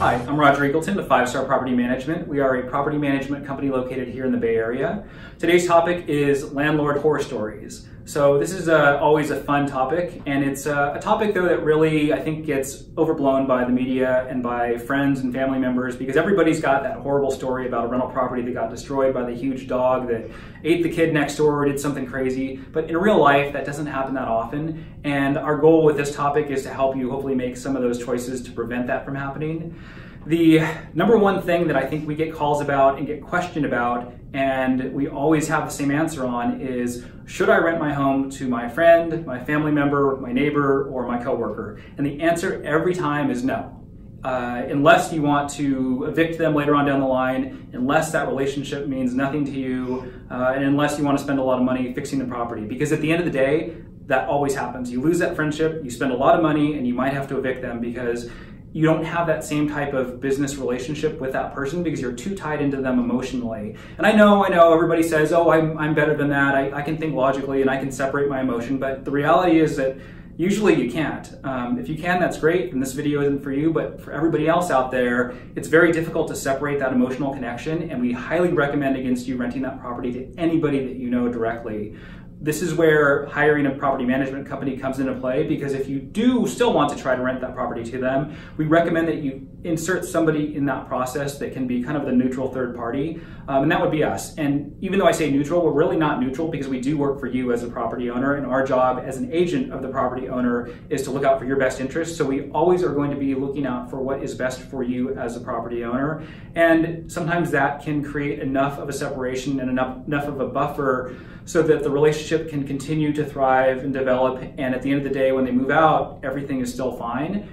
Hi, I'm Roger Eagleton with 5 Star Property Management. We are a property management company located here in the Bay Area. Today's topic is landlord horror stories. So this is always a fun topic, and it's a topic though that really I think gets overblown by the media and by friends and family members, because everybody's got that horrible story about a rental property that got destroyed by the huge dog that ate the kid next door or did something crazy. But in real life, that doesn't happen that often. And our goal with this topic is to help you hopefully make some of those choices to prevent that from happening. The number one thing that I think we get calls about and get questioned about, and we always have the same answer on, is should I rent my home to my friend, my family member, my neighbor, or my coworker? And the answer every time is no. Unless you want to evict them later on down the line, unless that relationship means nothing to you, and unless you want to spend a lot of money fixing the property. Because at the end of the day, that always happens. You lose that friendship, you spend a lot of money, and you might have to evict them because you don't have that same type of business relationship with that person because you're too tied into them emotionally. And I know everybody says, oh, I'm better than that. I can think logically and I can separate my emotion, but the reality is that usually you can't. If you can, that's great, and this video isn't for you, but for everybody else out there, it's very difficult to separate that emotional connection, and we highly recommend against you renting that property to anybody that you know directly. This is where hiring a property management company comes into play, because if you do still want to try to rent that property to them, we recommend that you insert somebody in that process that can be kind of the neutral third party, and that would be us. And even though I say neutral, we're really not neutral because we do work for you as a property owner, and our job as an agent of the property owner is to look out for your best interests. So we always are going to be looking out for what is best for you as a property owner. And sometimes that can create enough of a separation and enough of a buffer so that the relationship can continue to thrive and develop, and at the end of the day, when they move out, everything is still fine.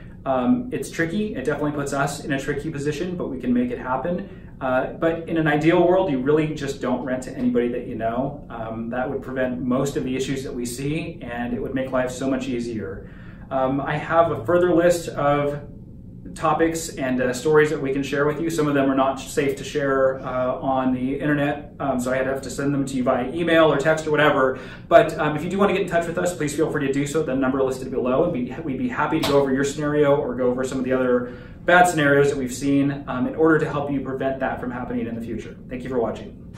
It's tricky. It definitely puts us in a tricky position, but we can make it happen. But in an ideal world, you really just don't rent to anybody that you know. That would prevent most of the issues that we see, and it would make life so much easier. I have a further list of topics and stories that we can share with you. Some of them are not safe to share on the internet, so I'd have to send them to you via email or text or whatever. But if you do want to get in touch with us, please feel free to do so. The number listed below. We'd be happy to go over your scenario or go over some of the other bad scenarios that we've seen in order to help you prevent that from happening in the future. Thank you for watching.